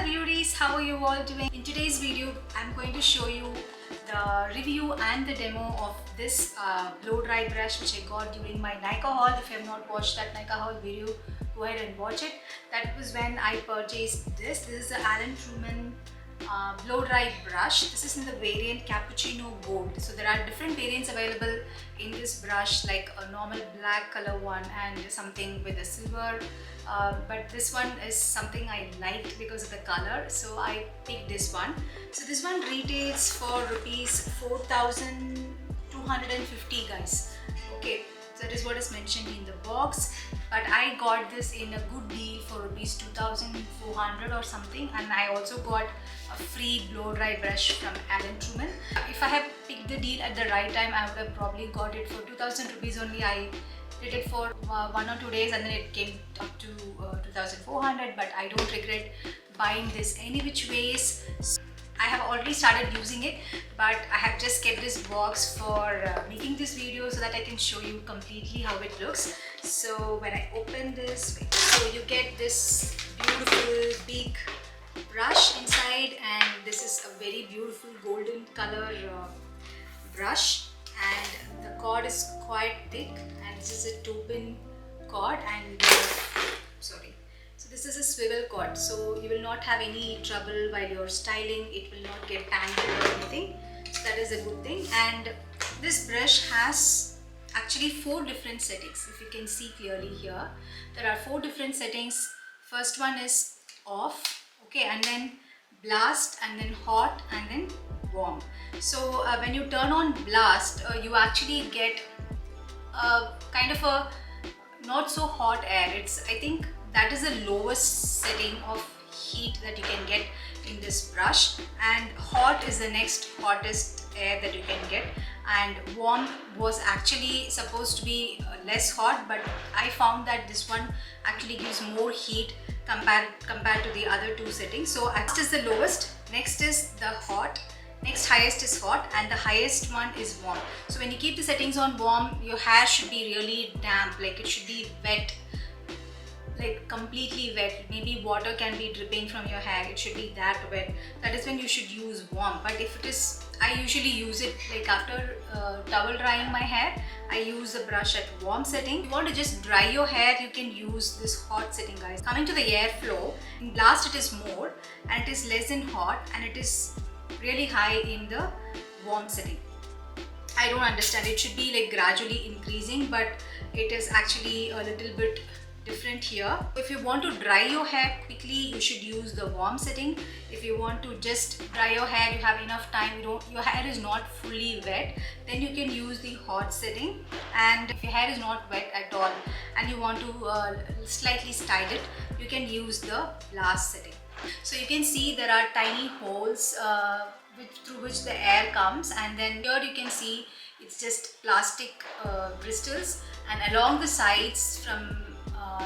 beauties, how are you all doing? In today's video, I'm going to show you the review and the demo of this blow dry brush which I got during my Nykaa haul. If you have not watched that Nykaa haul video, go ahead and watch it. That was when I purchased this. This is the Alantrueman blow dry brush. This is in the variant Cuppaccino Gold. So there are different variants available in this brush, like a normal black color one and something with a silver. But this one is something I liked because of the color, so I picked this one. So this one retails for rupees 4,250, guys. Okay, so that is what is mentioned in the box, but I got this in a good deal for rupees 2,400 or something, and I also got a free blow dry brush from Alantrueman. If I had picked the deal at the right time, I would have probably got it for 2,000 rupees only. I did it for 1 or 2 days and then it came up to 2,400, but I don't regret buying this any which ways. So I have already started using it, but I have just kept this box for making this video so that I can show you completely how it looks. So when I open this, so you get this beautiful big brush inside, and this is a very beautiful golden color brush, and the cord is quite thick, and this is a 2-pin cord, and so this is a swivel cord, so you will not have any trouble while you're styling. It will not get tangled or anything, so that is a good thing. And this brush has actually 4 different settings. If you can see clearly here, there are 4 different settings. First one is off, okay, and then blast, and then hot, and then warm. So when you turn on blast, you actually get a kind of a not so hot air. I think that is the lowest setting of heat that you can get in this brush, and hot is the next hottest air that you can get, and warm was actually supposed to be less hot, but I found that this one actually gives more heat compared to the other 2 settings. So next is the lowest, next is the hot, next highest is hot, and the highest one is warm. So when you keep the settings on warm, your hair should be really damp, like it should be wet, like completely wet. Maybe water can be dripping from your hair, it should be that wet. That is when you should use warm. But if it is, I usually use it like after towel drying my hair, I use the brush at warm setting. If you want to just dry your hair, you can use this hot setting, guys. Coming to the airflow, in blast it is more, and it is less in hot, and it is really high in the warm setting. I don't understand, it should be like gradually increasing, but it is actually a little bit different here. If you want to dry your hair quickly, you should use the warm setting. If you want to just dry your hair, you have enough time, your hair is not fully wet, then you can use the hot setting. And if your hair is not wet at all and you want to slightly style it, you can use the blast setting. So you can see there are tiny holes through which the air comes, and then here you can see it's just plastic bristles, and along the sides from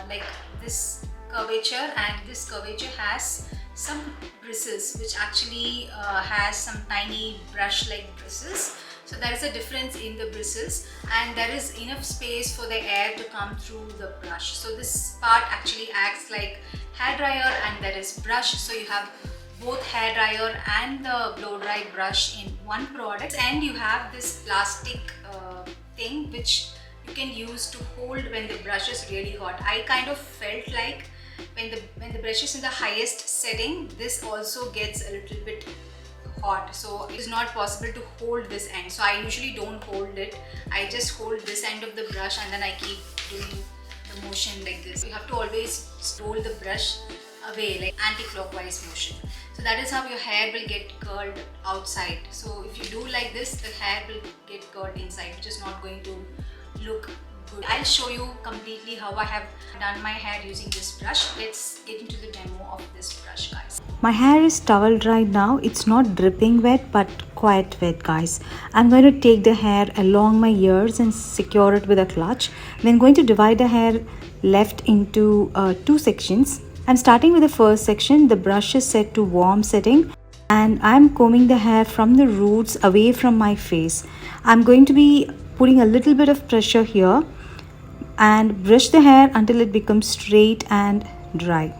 like this curvature, and this curvature has some bristles which actually has some tiny brush-like bristles. So there is a difference in the bristles, and there is enough space for the air to come through the brush. So this part actually acts like hair dryer, and there is brush, so you have both hair dryer and the blow dry brush in one product. And you have this plastic thing which you can use to hold when the brush is really hot. I kind of felt like when the brush is in the highest setting, this also gets a little bit hot, so it is not possible to hold this end. So I usually don't hold it, I just hold this end of the brush, and then I keep doing the motion like this. You have to always roll the brush away, like anti-clockwise motion. So that is how your hair will get curled outside. So if you do like this, the hair will get curled inside, which is not going to look good. I'll show you completely how I have done my hair using this brush. Let's get into the demo of this brush, guys. My hair is towel dried now. It's not dripping wet, but quite wet, guys. I'm going to take the hair along my ears and secure it with a clutch. Then going to divide the hair left into 2 sections. I'm starting with the first section. The brush is set to warm setting, and I'm combing the hair from the roots away from my face. I'm going to be putting a little bit of pressure here and brush the hair until it becomes straight and dry.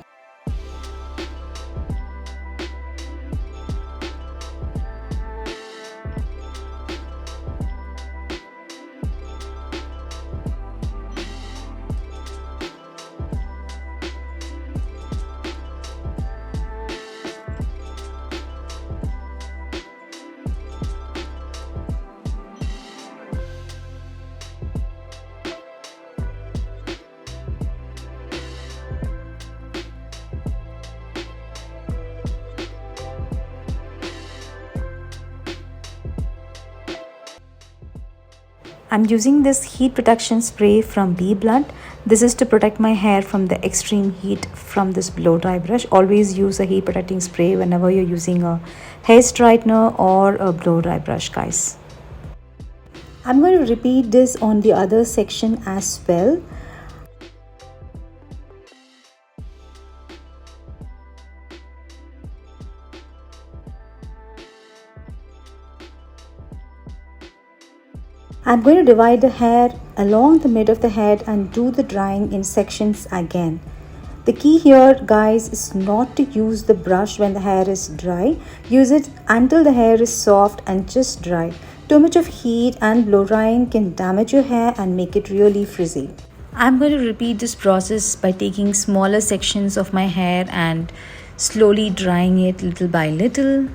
I'm using this heat protection spray from Bee Blunt. This is to protect my hair from the extreme heat from this blow dry brush. Always use a heat protecting spray whenever you're using a hair straightener or a blow dry brush, guys. I'm going to repeat this on the other section as well. I'm going to divide the hair along the mid of the head and do the drying in sections again. The key here, guys, is not to use the brush when the hair is dry. Use it until the hair is soft and just dry. Too much of heat and blow drying can damage your hair and make it really frizzy. I'm going to repeat this process by taking smaller sections of my hair and slowly drying it little by little.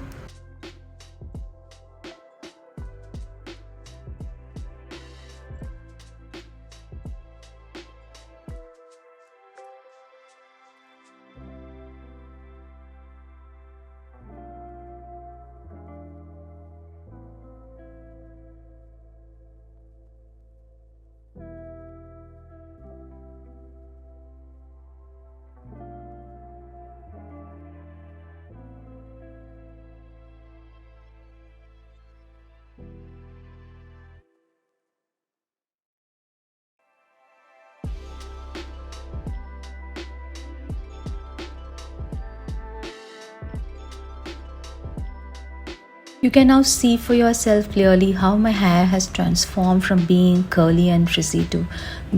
You can now see for yourself clearly how my hair has transformed from being curly and frizzy to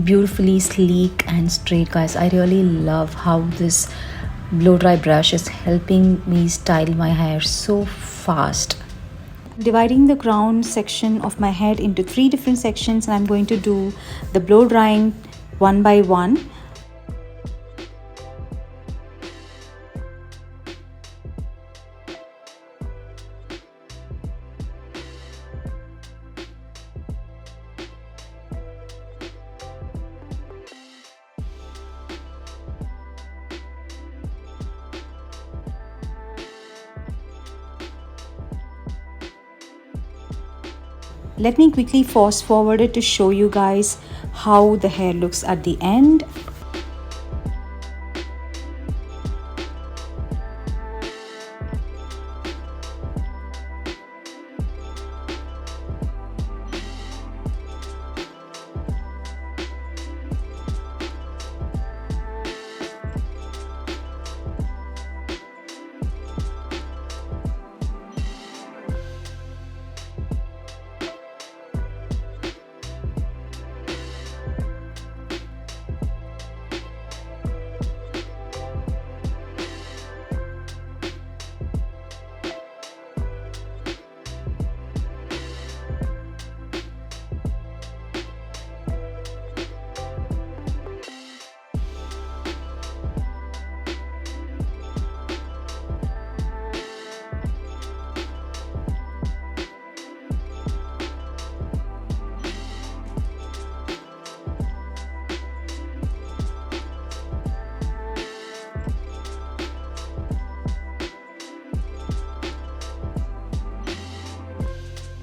beautifully sleek and straight, guys. I really love how this blow dry brush is helping me style my hair so fast. Dividing the crown section of my head into 3 different sections, and I'm going to do the blow drying one by one. Let me quickly fast forward it to show you guys how the hair looks at the end.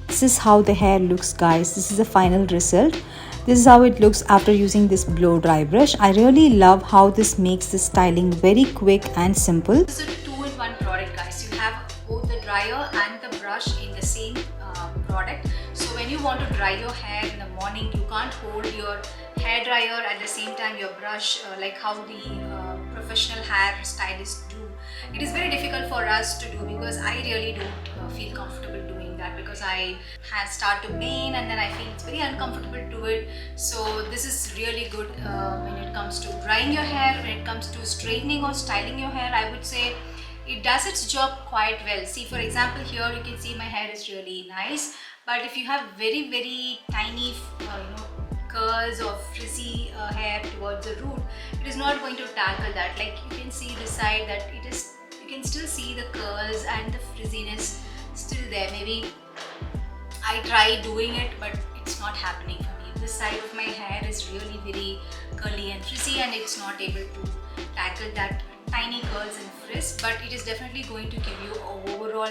This is how the hair looks, guys. This is the final result. This is how it looks after using this blow dry brush. I really love how this makes the styling very quick and simple. This is a 2-in-1 product, guys. You have both the dryer and the brush in the same product. So when you want to dry your hair in the morning, you can't hold your hair dryer at the same time your brush, like how the professional hair stylists do. It is very difficult for us to do because I really don't feel comfortable doing that, because I start to pain and then I feel it's very uncomfortable to do it. So this is really good when it comes to drying your hair. When it comes to straightening or styling your hair, I would say it does its job quite well. See, for example, here you can see my hair is really nice, but if you have very tiny curls or frizzy hair towards the root, it is not going to tackle that. Like you can see the side that it is, you can still see the curls and the frizziness still there. Maybe I try doing it, but it's not happening for me. This side of my hair is really very curly and frizzy and it's not able to tackle that tiny curls and frizz, but it is definitely going to give you an overall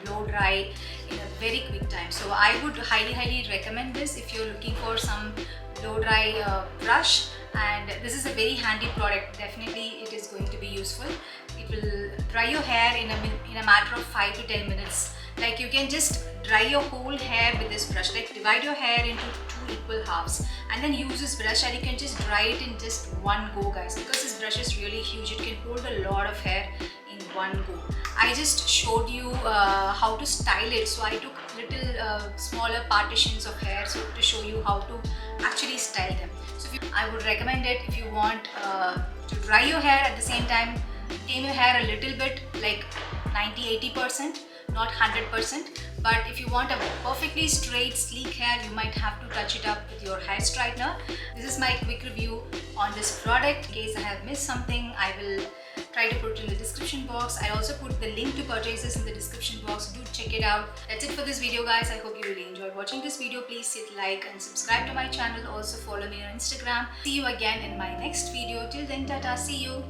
blow dry in a very quick time. So I would highly recommend this if you're looking for some blow dry brush, and this is a very handy product. Definitely it is going to be useful. It will dry your hair in a matter of 5 to 10 minutes. Like, you can just dry your whole hair with this brush. Like, divide your hair into 2 equal halves and then use this brush, and you can just dry it in just one go, guys, because this brush is really huge. It can hold a lot of hair in one go. I just showed you how to style it, so I took little smaller partitions of hair to show you how to actually style them. So I would recommend it if you want to dry your hair at the same time, tame your hair a little bit, like 90-80%, not 100%. But if you want a perfectly straight, sleek hair, you might have to touch it up with your hair straightener. This is my quick review on this product. In case I have missed something, I will try to put it in the description box. I also put the link to purchase this in the description box. Do check it out. That's it for this video, guys. I hope you really enjoyed watching this video. Please hit like and subscribe to my channel. Also follow me on Instagram. See you again in my next video. Till then, tata, see you.